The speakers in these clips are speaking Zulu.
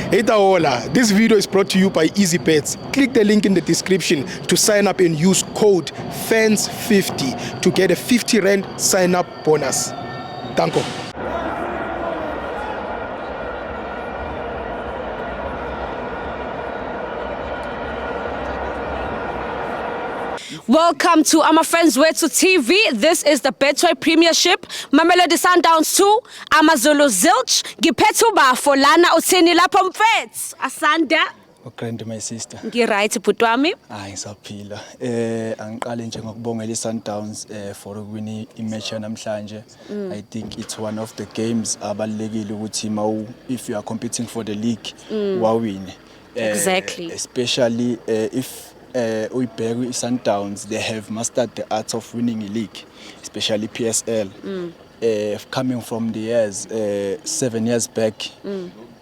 Hey Taola, this video is brought to you by EasyBets. Click the link in the description to sign up and use code FANS50 to get a 50 Rand sign up bonus. Danko. Welcome to Our Friends Wethu TV. This is the Betway Premiership. Mamelodi Sundowns 2, AmaZulu Zilch. Ngiphethe ubafo lana uthini lapho mfethu. Asanda. Ugrand my sister. Ngiright bhuti wami. Hayi ngisaphila. Angiqale nje ngokubongela iSundowns for ukwini imatch namhlanje. I think it's one of the games abalekile ukuthi if you are competing for the league wawine. Exactly. Especially if uyibheka iSundowns, they have mastered the art of winning a league, especially PSL. Coming from the years 7 years back,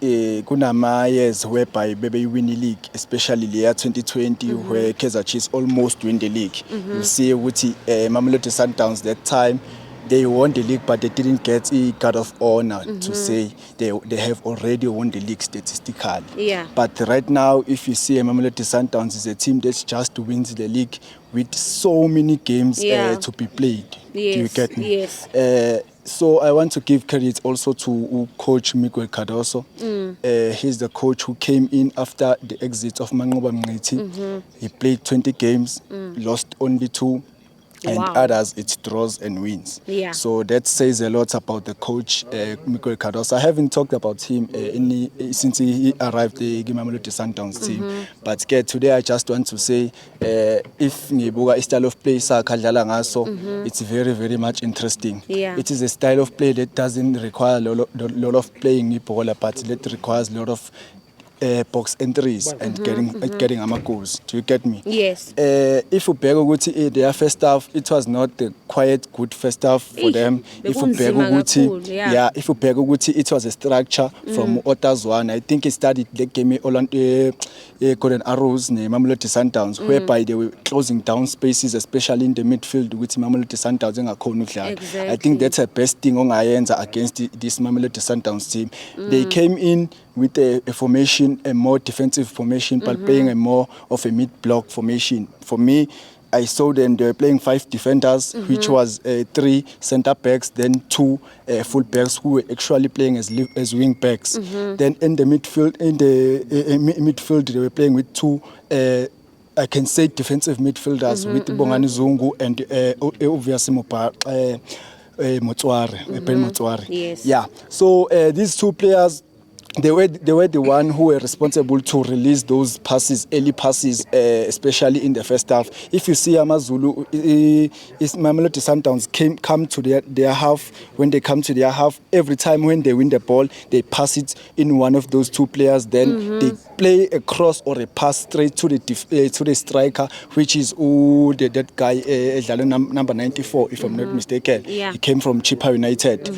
kunama years whereby bebe win the league, especially the year 2020 where Kaizer Chiefs almost win the league. You see ukuthi Mamelodi Sundowns that time they won the league, but they didn't get a guard of honor to say they have already won the league statistically. Yeah. But right now, if you see Mamelodi Sundowns is a team that just wins the league with so many games to be played. Yes. Do you get me? Yes. So I want to give credit also to Coach Miguel Cardoso. He's the coach who came in after the exit of Manqoba Mngqithi. He played 20 games, lost only 2. And others, it's draws and wins. Yeah. So that says a lot about the coach, Miguel Cardoso. I haven't talked about him since he arrived the Mamelodi Sundowns team. But today I just want to say, if ngibuka style of play sakadlala ngaso, it's very, very much interesting. Yeah. It is a style of play that doesn't require a lot of playing ball, but that requires a lot of box entries and getting goals. Do you get me? Yes. If you beg ukuthi their first half, it was not the quite good first half for them. If you beg ukuthi, if you beg ukuthi it was a structure from Otazwan. I think it started the game Golden Arrows ne Mamelodi Sundowns, whereby they were closing down spaces, especially in the midfield with Mamelodi Sundowns engakhona ukudlala. Exactly. I think that's the best thing ongayenza against this Mamelodi Sundowns team. They came in with a formation, a more defensive formation, but playing a more of a mid-block formation. For me, I saw them, they were playing 5 defenders, which was 3 centre-backs, then 2 full-backs who were actually playing as wing-backs. Then in the midfield, they were playing with 2 I can say defensive midfielders with Bongani Zungu and obviously Motsware, Ben Motsware. Yes. Yeah. So these 2 players, they were the one who were responsible to release those passes, early passes, especially in the first half. If you see AmaZulu, Mamelodi Sundowns come to their half. When they come to their half, every time when they win the ball, they pass it in one of those 2 players. Then they play a cross or a pass straight to the striker, which is that guy, number 94, if I'm not mistaken. Yeah. He came from Chippa United,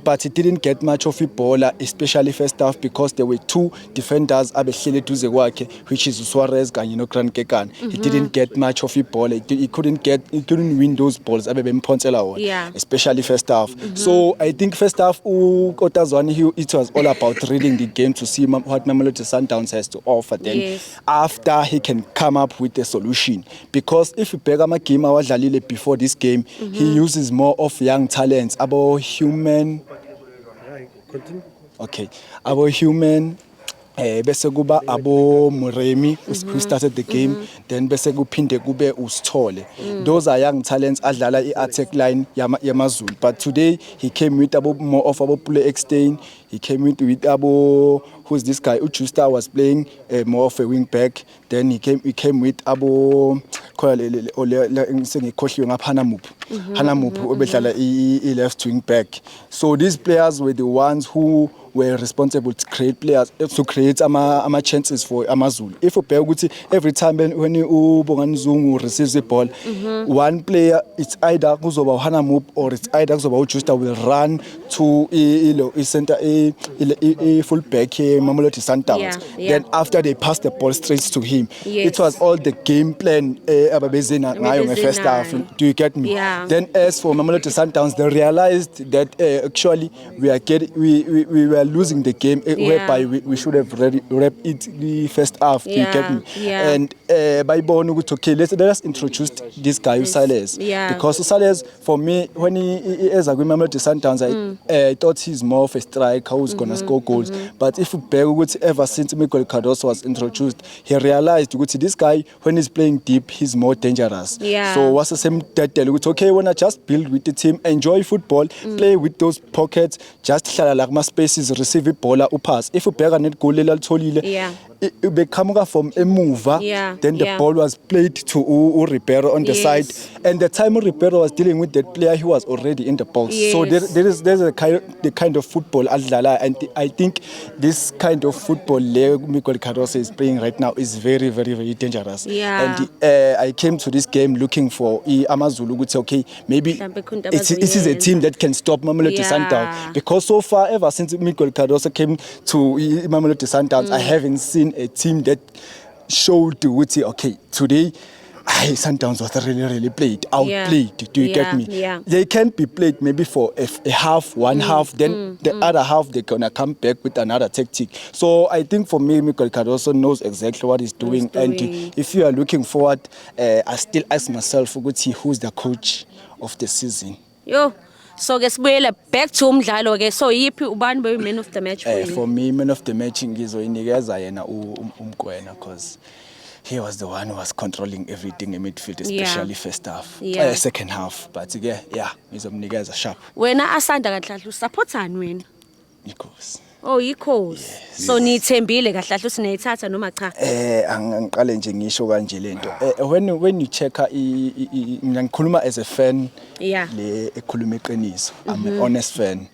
but he didn't get much of a ball, especially first half, because there were 2 defenders abehlele duze kwakhe, which is Suarez kanye no Grant Kekan. He didn't get much of a ball. He couldn't win those balls abebemphonsela wona, especially first half. So I think first half Otazwani, it was all about reading the game to see what Mamelodi Sundowns has to offer. Then after he can come up with a solution, because if you beg game awadlalile before this game, he uses more of young talents, about human. Okay, our human, bese kuba abo Muremi who started the game, then bese kuphinde kube uSithole. Those are young talents adlala i-attack line yamaZulu. But today he came with more of abo Pule Eckstein. He came with abo, who's this guy? Ujusta was playing more of a wing back. Then he came with abo Hanamupu obedlala I left wing back. So these players were the ones who were responsible to create ama chances for AmaZulu. If you every time when Bongani Zungu receives the ball, one player, it's either kuzoba Hanamup or it's either kuzoba Ujusta will run to center full back Mamelodi Sundowns. Then after they pass the ball straight to him. It was all the game plan first half. Do you get me? Then as for Mamelodi Sundowns, they realized that actually we were losing the game whereby we should have wrapped it the first half. Do you get me? Yeah. And by born okay, let us introduce this guy Usales. Yeah. Because Usales, for me, when he as a Mamelodi Sundowns, I thought he's more of a striker who's gonna score goals. But if you bear with ever since Miguel Cardoso was introduced, he realized this guy when he's playing deep, he's more dangerous. Yeah. So what's the same that okay, when I just build with the team, enjoy football, play with those pockets, just like my spaces, receive a ball, pass. If you bear a net goal, it become from a mover, then the ball was played to Ribeiro on the side, and the time Ribeiro was dealing with that player, he was already in the box. So there's the kind of football and I think this kind of football Miguel Cardoso is playing right now is very, very, very dangerous. And I came to this game looking for Amazulu would say, okay, maybe this is a team that can stop Mamelodi Sundowns, because so far ever since Miguel Cardoso came to Mamelodi Sundowns, I haven't seen a team that showed okay, today Sundowns was really outplayed. Do you get me? They can be played maybe for a half, one half, then the other half they're gonna come back with another tactic. So I think for me, Miguel Cardoso knows exactly what he's doing. And if you are looking forward, I still ask myself, who's the coach of the season? So sibuyele back to umdlalo ke. So yipi ubani be man of the match for you? For me, man of the match ngizoyinikeza yena uMgwena, because he was the one who was controlling everything in midfield, especially first half, second half. But ngizomnikeza sharp. Wena asanda kaDladla usupportani wena? Ikhosi. Oh, ikhosi. So nithembile kaDladla usineyithatha noma cha? Angiqale nje ngisho kanje lento. When you check mina ngikhuluma as a fan, le ekhuluma iqiniso. I'm an honest fan.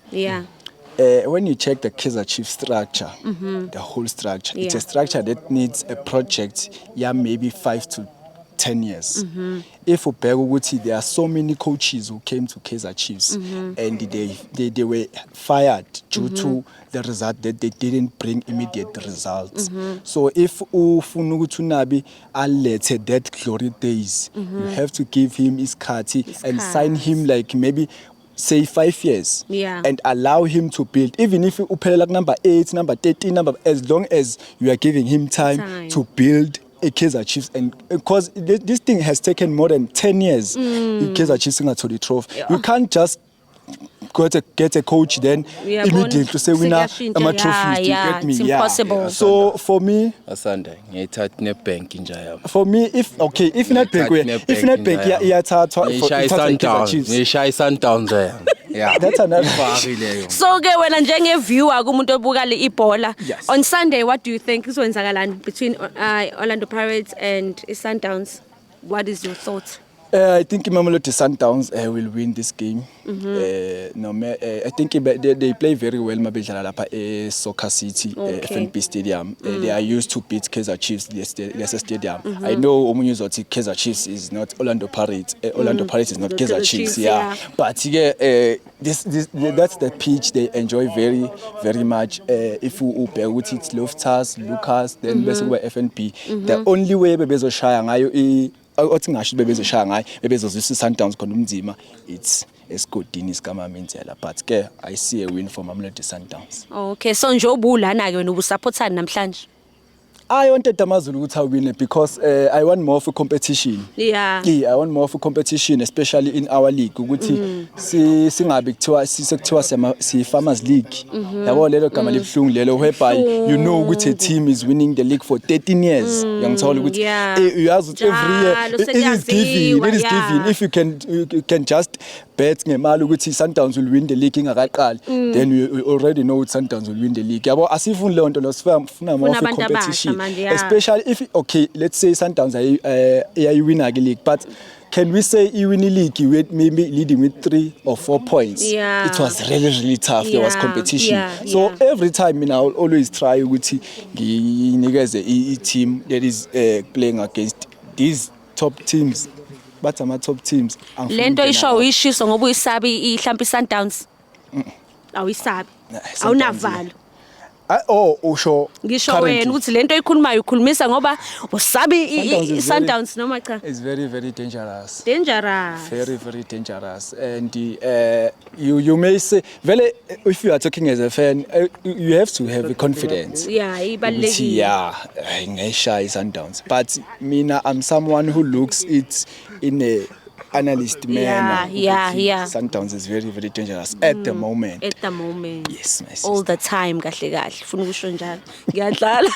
When you check the Kaizer Chiefs structure, the whole structure, it's a structure that needs a project, maybe 5 to 10 years. If you bear with it, there are so many coaches who came to Kaizer Chiefs and they were fired due to the result that they didn't bring immediate results. So if Ufunugutunabi alerted that glory days, you have to give him his kati and sign him like maybe say 5 years and allow him to build, even if you like number 8, number 13, as long as you are giving him time to build a Kaizer Chiefs. And because this thing has taken more than 10 years, Kaizer Chiefs to the trophy. You can't just get a coach then immediately to say winner I'm a trophy. Get me? It's impossible. So for me, Asanda ngiyithatha nebank njaya. For me, if Nedbank iyathathwa ngishaya Sundowns there. Yeah, that's another. So ke wena njenge viewer kumuntu obuka le ibhola, on Sunday what do you think izokwenzakalani between Orlando Pirates and Sundowns? What is your thought? I think Mamelodi Sundowns will win this game. I think they play very well. Mabedlala lapha Soccer City, FNB Stadium. They are used to beat Kaizer Chiefs Leicester Stadium. I know Omunyo Zoti Kaizer Chiefs is not Orlando Pirates. Orlando Pirates is not Kaizer Chiefs. But that's the pitch they enjoy very, very much. If you bear with it, Loftus, Lucas, then FNB. The only way bebezo shaya ngayo othi ngasho bebezoshaya ngayo bebezozisa Sundowns khona umzima, it's esigodini isikamamenzela, but ke I see a win for Mamelodi Sundowns. Okay, so nje obulana ke wena ubusupportani namhlanje? I wanted Amazulu to win because I want more for competition. I want more for competition, especially in our league. Ukuthi singabe kuthiwa sekuthiwa si Farmers League. Yabo lelo gama libhlungu lelo whereby you know ukuthi a team is winning the league for 13 years. Ngiyangithola ukuthi uyazi every year it is given. If you can just bet ngemali ukuthi Sundowns will win the league ingakaqali, then you already know Sundowns will win the league. Yabo asifuni le nto lo sifuna more for competition. Especially if let's say Sundowns are winning the league, but can we say you win the league with maybe leading with 3 or 4 points? It was really, really tough. There was competition. So every time I'll always try with a team that is playing against these top teams. But my top teams. Lento isho uyishiso ngoba uyisabi ihlampi Sundowns. Awisabi. Awunavalo. Usho Ngisho currently. wena ukuthi lento oyikhulumayo ukhulumisa ngoba usabi Sundowns noma cha? It's very, very dangerous. Dangerous. Very, very dangerous. And you may say, vele, if you are talking as a fan, you have to have confidence. Yeah, ibalulekile. Yeah, ngeshaya Sundowns. But mina, I'm someone who looks it in a analyst manner. Yeah. Sundowns is very, very dangerous at the moment. At the moment. Yes, my sister. All the time kahle kahle. Ufuna ukusho njalo. Ngiyadlala.